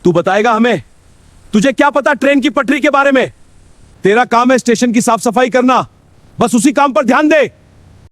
तू बताएगा हमें? तुझे क्या पता ट्रेन की पटरी के बारे में? तेरा काम है स्टेशन की साफ सफाई करना, बस उसी काम पर ध्यान दे।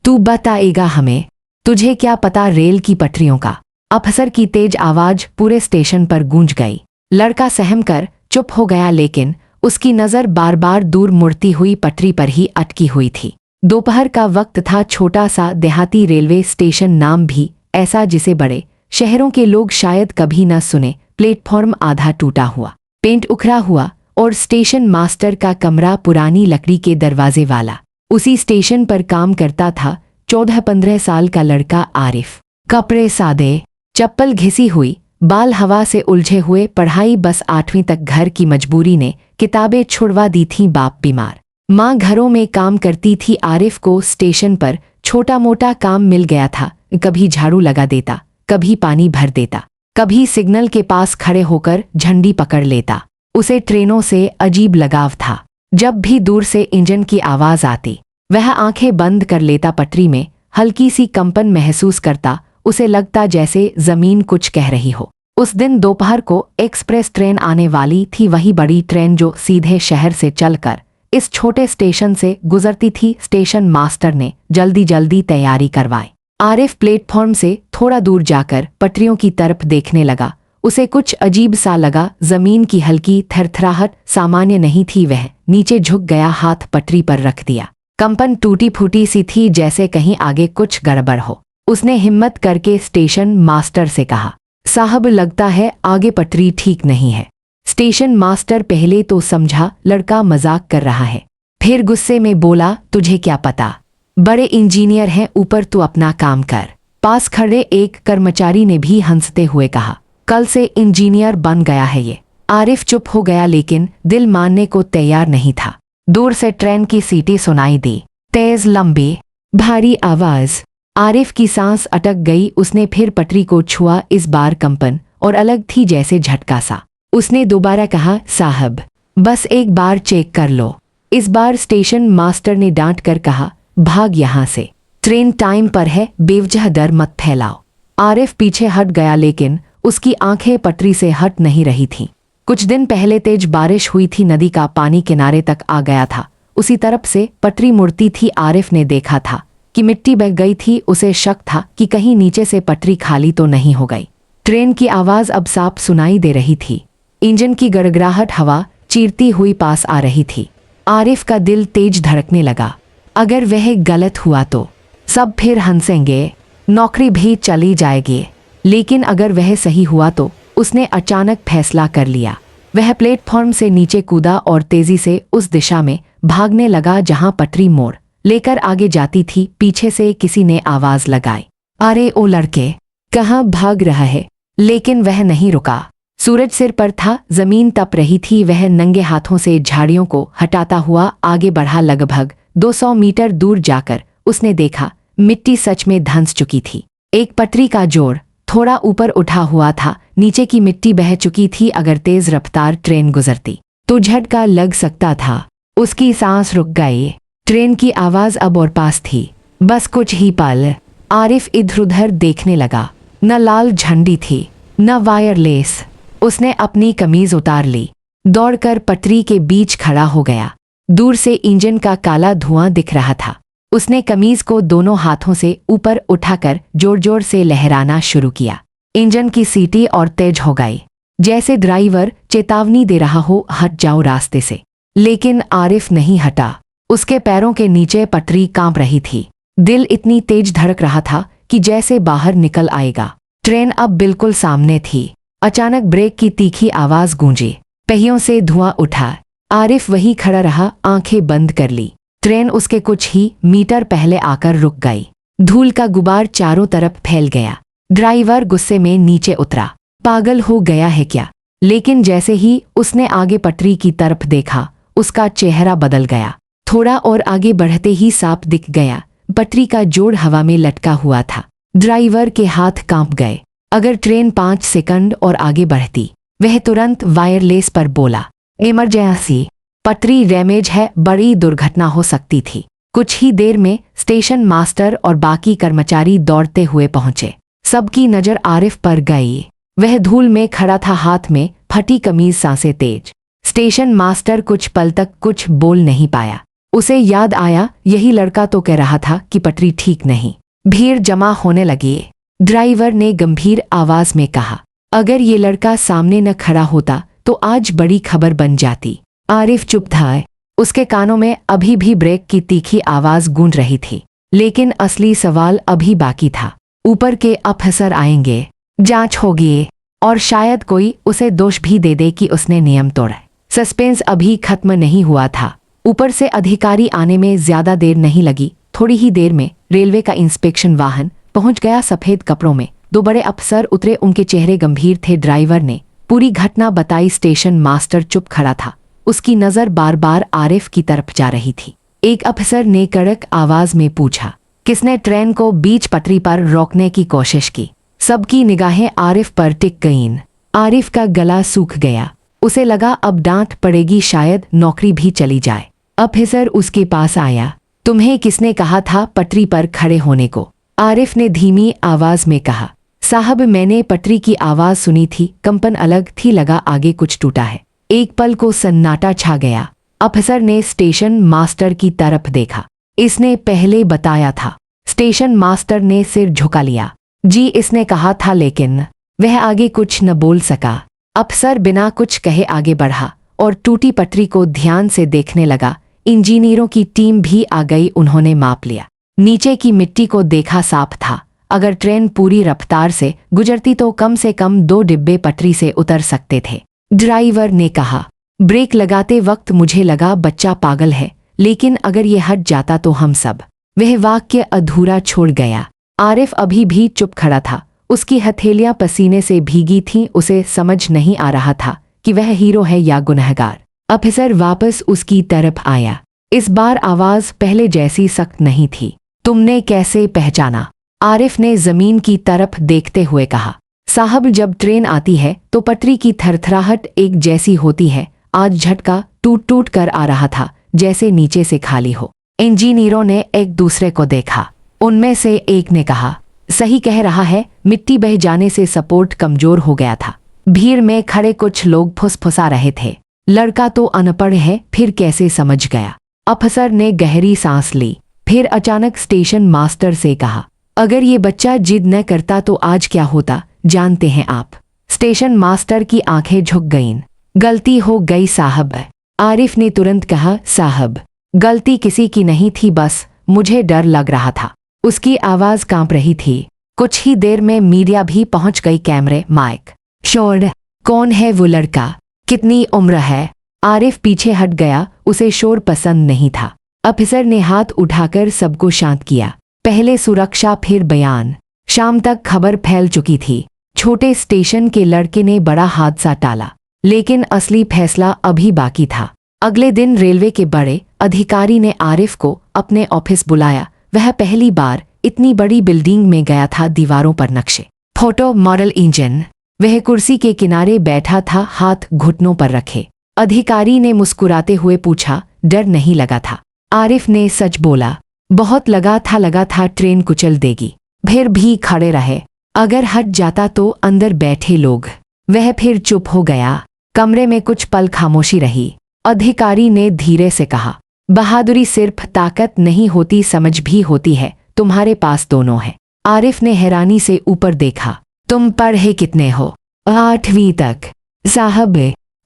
तू बताएगा हमें? तुझे क्या पता रेल की पटरियों का? अफसर की तेज आवाज पूरे स्टेशन पर गूंज गई। लड़का सहम कर चुप हो गया, लेकिन उसकी नजर बार बार दूर मुड़ती हुई पटरी पर ही अटकी हुई थी। दोपहर का वक्त था। छोटा सा देहाती रेलवे स्टेशन, नाम भी ऐसा जिसे बड़े शहरों के लोग शायद कभी न सुने। प्लेटफॉर्म आधा टूटा हुआ, पेंट उखड़ा हुआ, और स्टेशन मास्टर का कमरा पुरानी लकड़ी के दरवाजे वाला। उसी स्टेशन पर काम करता था 14-15 साल का लड़का आरिफ। कपड़े सादे, चप्पल घिसी हुई, बाल हवा से उलझे हुए। पढ़ाई बस 8वीं तक। घर की मजबूरी ने किताबें छुड़वा दी थीं। बाप बीमार, माँ घरों में काम करती थी। आरिफ को स्टेशन पर छोटा मोटा काम मिल गया था। कभी झाड़ू लगा देता, कभी पानी भर देता, कभी सिग्नल के पास खड़े होकर झंडी पकड़ लेता। उसे ट्रेनों से अजीब लगाव था। जब भी दूर से इंजन की आवाज आती, वह आंखें बंद कर लेता। पटरी में हल्की सी कंपन महसूस करता। उसे लगता जैसे जमीन कुछ कह रही हो। उस दिन दोपहर को एक्सप्रेस ट्रेन आने वाली थी, वही बड़ी ट्रेन जो सीधे शहर से चलकर इस छोटे स्टेशन से गुजरती थी। स्टेशन मास्टर ने जल्दी जल्दी तैयारी करवाई। आरिफ प्लेटफॉर्म से थोड़ा दूर जाकर पटरियों की तरफ देखने लगा। उसे कुछ अजीब सा लगा। जमीन की हल्की थरथराहट सामान्य नहीं थी। वह नीचे झुक गया, हाथ पटरी पर रख दिया। कंपन टूटी फूटी सी थी, जैसे कहीं आगे कुछ गड़बड़ हो। उसने हिम्मत करके स्टेशन मास्टर से कहा, साहब लगता है आगे पटरी ठीक नहीं है। स्टेशन मास्टर पहले तो समझा लड़का मजाक कर रहा है, फिर गुस्से में बोला, तुझे क्या पता, बड़े इंजीनियर हैं, ऊपर तू अपना काम कर। पास खड़े एक कर्मचारी ने भी हंसते हुए कहा, कल से इंजीनियर बन गया है ये। आरिफ चुप हो गया, लेकिन दिल मानने को तैयार नहीं था। दूर से ट्रेन की सीटी सुनाई दी, तेज लंबी भारी आवाज। आरिफ की सांस अटक गई। उसने फिर पटरी को छुआ। इस बार कंपन और अलग थी, जैसे झटका सा। उसने दोबारा कहा, साहब बस एक बार चेक कर लो। इस बार स्टेशन मास्टर ने डांट कर कहा, भाग यहाँ से, ट्रेन टाइम पर है, बेवजह डर मत फैलाओ। आरिफ पीछे हट गया, लेकिन उसकी आंखें पटरी से हट नहीं रही थीं। कुछ दिन पहले तेज बारिश हुई थी, नदी का पानी किनारे तक आ गया था। उसी तरफ से पटरी मुड़ती थी। आरिफ ने देखा था कि मिट्टी बह गई थी। उसे शक था कि कहीं नीचे से पटरी खाली तो नहीं हो गई। ट्रेन की आवाज अब साफ सुनाई दे रही थी। इंजन की गड़गड़ाहट हवा चीरती हुई पास आ रही थी। आरिफ का दिल तेज धड़कने लगा। अगर वह गलत हुआ तो सब फिर हंसेंगे, नौकरी भी चली जाएगी। लेकिन अगर वह सही हुआ तो? उसने अचानक फैसला कर लिया। वह प्लेटफॉर्म से नीचे कूदा और तेजी से उस दिशा में भागने लगा जहां पटरी मोड़ लेकर आगे जाती थी। पीछे से किसी ने आवाज लगाई, अरे ओ लड़के, कहाँ भाग रहा है? लेकिन वह नहीं रुका। सूरज सिर पर था, जमीन तप रही थी। वह नंगे हाथों से झाड़ियों को हटाता हुआ आगे बढ़ा। लगभग 200 मीटर दूर जाकर उसने देखा, मिट्टी सच में धंस चुकी थी। एक पटरी का जोड़ थोड़ा ऊपर उठा हुआ था, नीचे की मिट्टी बह चुकी थी। अगर तेज रफ्तार ट्रेन गुजरती तो झटका लग सकता था। उसकी सांस रुक गई। ट्रेन की आवाज अब और पास थी। बस कुछ ही पल आरिफ इधर उधर देखने लगा। न लाल झंडी थी, न वायरलेस। उसने अपनी कमीज उतार ली, दौड़कर पटरी के बीच खड़ा हो गया। दूर से इंजन का काला धुआं दिख रहा था। उसने कमीज को दोनों हाथों से ऊपर उठाकर जोर जोर से लहराना शुरू किया। इंजन की सीटी और तेज हो गई, जैसे ड्राइवर चेतावनी दे रहा हो, हट जाओ रास्ते से। लेकिन आरिफ नहीं हटा। उसके पैरों के नीचे पटरी कांप रही थी। दिल इतनी तेज धड़क रहा था कि जैसे बाहर निकल आएगा। ट्रेन अब बिल्कुल सामने थी। अचानक ब्रेक की तीखी आवाज गूंजी, पहियों से धुआं उठा। आरिफ वहीं खड़ा रहा, आंखें बंद कर ली। ट्रेन उसके कुछ ही मीटर पहले आकर रुक गई। धूल का गुबार चारों तरफ फैल गया। ड्राइवर गुस्से में नीचे उतरा, पागल हो गया है क्या? लेकिन जैसे ही उसने आगे पटरी की तरफ देखा, उसका चेहरा बदल गया। थोड़ा और आगे बढ़ते ही साफ दिख गया, पटरी का जोड़ हवा में लटका हुआ था। ड्राइवर के हाथ कांप गए। अगर ट्रेन 5 सेकंड और आगे बढ़ती, वह तुरंत वायरलेस पर बोला, इमरजेंसी, पटरी डैमेज है, बड़ी दुर्घटना हो सकती थी। कुछ ही देर में स्टेशन मास्टर और बाकी कर्मचारी दौड़ते हुए पहुंचे। सबकी नजर आरिफ पर गई। वह धूल में खड़ा था, हाथ में फटी कमीज, सांसें तेज। स्टेशन मास्टर कुछ पल तक कुछ बोल नहीं पाया। उसे याद आया, यही लड़का तो कह रहा था कि पटरी ठीक नहीं। भीड़ जमा होने लगी। ड्राइवर ने गंभीर आवाज में कहा, अगर ये लड़का सामने न खड़ा होता तो आज बड़ी खबर बन जाती। आरिफ चुप था। उसके कानों में अभी भी ब्रेक की तीखी आवाज गूंज रही थी, लेकिन असली सवाल अभी बाकी था। ऊपर के अफसर आएंगे, जांच होगी और शायद कोई उसे दोष भी दे दे कि उसने नियम तोड़ा। सस्पेंस अभी खत्म नहीं हुआ था। ऊपर से अधिकारी आने में ज्यादा देर नहीं लगी। थोड़ी ही देर में रेलवे का इंस्पेक्शन वाहन पहुंच गया। सफेद कपड़ों में 2 बड़े अफसर उतरे। उनके चेहरे गंभीर थे। ड्राइवर ने पूरी घटना बताई। स्टेशन मास्टर चुप खड़ा था। उसकी नजर बार बार आरिफ की तरफ जा रही थी। एक अफसर ने कड़क आवाज में पूछा, किसने ट्रेन को बीच पटरी पर रोकने की कोशिश की? सबकी निगाहें आरिफ पर टिक गईं। आरिफ का गला सूख गया। उसे लगा अब डांट पड़ेगी, शायद नौकरी भी चली जाए। अफसर उसके पास आया। तुम्हें किसने कहा था पटरी पर खड़े होने को? आरिफ ने धीमी आवाज में कहा, साहब मैंने पटरी की आवाज सुनी थी, कंपन अलग थी, लगा आगे कुछ टूटा है। एक पल को सन्नाटा छा गया। अफसर ने स्टेशन मास्टर की तरफ देखा। इसने पहले बताया था। स्टेशन मास्टर ने सिर झुका लिया। जी इसने कहा था, लेकिन वह आगे कुछ न बोल सका। अफसर बिना कुछ कहे आगे बढ़ा और टूटी पटरी को ध्यान से देखने लगा। इंजीनियरों की टीम भी आ गई। उन्होंने माप लिया। नीचे की मिट्टी को देखा, साफ था। अगर ट्रेन पूरी रफ्तार से गुजरती तो कम से कम 2 डिब्बे पटरी से उतर सकते थे। ड्राइवर ने कहा, ब्रेक लगाते वक्त मुझे लगा बच्चा पागल है, लेकिन अगर ये हट जाता तो हम सब। वह वाक्य अधूरा छोड़ गया। आरिफ अभी भी चुप खड़ा था। उसकी हथेलियां पसीने से भीगी थीं। उसे समझ नहीं आ रहा था कि वह हीरो है या गुनहगार। अफसर वापस उसकी तरफ आया। इस बार आवाज पहले जैसी सख्त नहीं थी। तुमने कैसे पहचाना? आरिफ ने जमीन की तरफ देखते हुए कहा, साहब जब ट्रेन आती है तो पटरी की थरथराहट एक जैसी होती है। आज झटका टूट टूट कर आ रहा था, जैसे नीचे से खाली हो। इंजीनियरों ने एक दूसरे को देखा। उनमें से एक ने कहा, सही कह रहा है, मिट्टी बह जाने से सपोर्ट कमजोर हो गया था। भीड़ में खड़े कुछ लोग फुसफुसा रहे थे, लड़का तो अनपढ़ है, फिर कैसे समझ गया? अफसर ने गहरी सांस ली। फिर अचानक स्टेशन मास्टर से कहा, अगर ये बच्चा जिद न करता तो आज क्या होता जानते हैं आप? स्टेशन मास्टर की आंखें झुक गईं। गलती हो गई साहब। आरिफ ने तुरंत कहा, साहब गलती किसी की नहीं थी, बस मुझे डर लग रहा था। उसकी आवाज कांप रही थी। कुछ ही देर में मीडिया भी पहुंच गई। कैमरे, माइक, शोर। कौन है वो लड़का? कितनी उम्र है? आरिफ पीछे हट गया। उसे शोर पसंद नहीं था। अफसर ने हाथ उठाकर सबको शांत किया। पहले सुरक्षा, फिर बयान। शाम तक खबर फैल चुकी थी। छोटे स्टेशन के लड़के ने बड़ा हादसा टाला, लेकिन असली फैसला अभी बाकी था। अगले दिन रेलवे के बड़े अधिकारी ने आरिफ को अपने ऑफिस बुलाया। वह पहली बार इतनी बड़ी बिल्डिंग में गया था। दीवारों पर नक्शे, फोटो, मॉडल इंजन। वह कुर्सी के किनारे बैठा था, हाथ घुटनों पर रखे। अधिकारी ने मुस्कुराते हुए पूछा, डर नहीं लगा था? आरिफ ने सच बोला, बहुत लगा था ट्रेन कुचल देगी। फिर भी खड़े रहे। अगर हट जाता तो अंदर बैठे लोग। वह फिर चुप हो गया। कमरे में कुछ पल खामोशी रही। अधिकारी ने धीरे से कहा, बहादुरी सिर्फ ताकत नहीं होती, समझ भी होती है। तुम्हारे पास दोनों है। आरिफ ने हैरानी से ऊपर देखा। तुम पढ़े कितने हो? 8वीं तक साहब।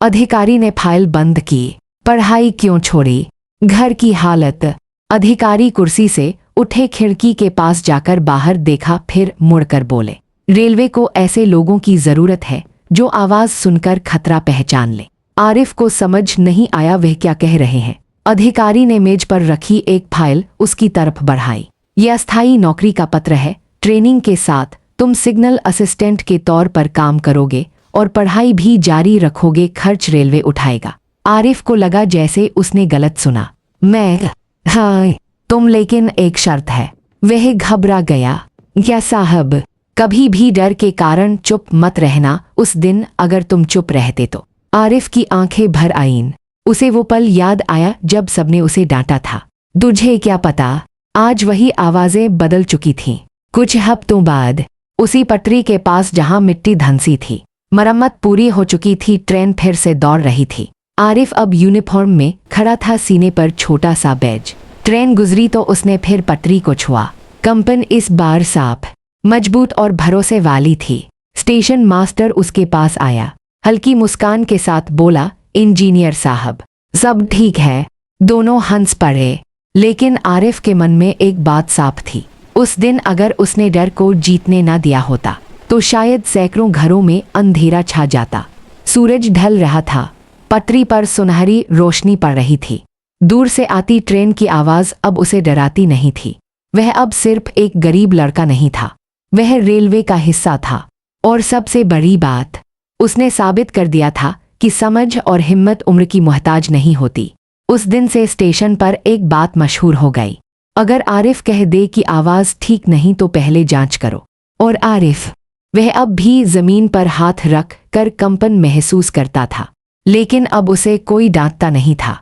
अधिकारी ने फाइल बंद की। पढ़ाई क्यों छोड़ी? घर की हालत। अधिकारी कुर्सी से उठे, खिड़की के पास जाकर बाहर देखा, फिर मुड़कर बोले, रेलवे को ऐसे लोगों की जरूरत है जो आवाज सुनकर खतरा पहचान ले। आरिफ को समझ नहीं आया वह क्या कह रहे हैं। अधिकारी ने मेज पर रखी एक फाइल उसकी तरफ बढ़ाई। यह अस्थायी नौकरी का पत्र है। ट्रेनिंग के साथ तुम सिग्नल असिस्टेंट के तौर पर काम करोगे और पढ़ाई भी जारी रखोगे। खर्च रेलवे उठाएगा। आरिफ को लगा जैसे उसने गलत सुना। मैं? हाँ तुम, लेकिन एक शर्त है। वह घबरा गया। क्या साहब? कभी भी डर के कारण चुप मत रहना। उस दिन अगर तुम चुप रहते तो। आरिफ की आंखें भर आईं। उसे वो पल याद आया जब सबने उसे डांटा था। तुझे क्या पता? आज वही आवाजें बदल चुकी थीं। कुछ हफ्तों बाद उसी पटरी के पास जहां मिट्टी धंसी थी, मरम्मत पूरी हो चुकी थी, ट्रेन फिर से दौड़ रही थी। आरिफ अब यूनिफॉर्म में खड़ा था, सीने पर छोटा सा बैज। ट्रेन गुजरी तो उसने फिर पटरी को छुआ। कंपन इस बार साफ, मजबूत और भरोसे वाली थी। स्टेशन मास्टर उसके पास आया, हल्की मुस्कान के साथ बोला, इंजीनियर साहब, सब ठीक है। दोनों हंस पड़े, लेकिन आरिफ के मन में एक बात साफ थी। उस दिन अगर उसने डर को जीतने ना दिया होता तो शायद सैकड़ों घरों में अंधेरा छा जाता। सूरज ढल रहा था, पटरी पर सुनहरी रोशनी पड़ रही थी। दूर से आती ट्रेन की आवाज अब उसे डराती नहीं थी। वह अब सिर्फ एक गरीब लड़का नहीं था, वह रेलवे का हिस्सा था। और सबसे बड़ी बात, उसने साबित कर दिया था कि समझ और हिम्मत उम्र की मोहताज नहीं होती। उस दिन से स्टेशन पर एक बात मशहूर हो गई, अगर आरिफ कह दे कि आवाज ठीक नहीं तो पहले जांच करो। और आरिफ, वह अब भी जमीन पर हाथ रख कर कंपन महसूस करता था, लेकिन अब उसे कोई डांटता नहीं था।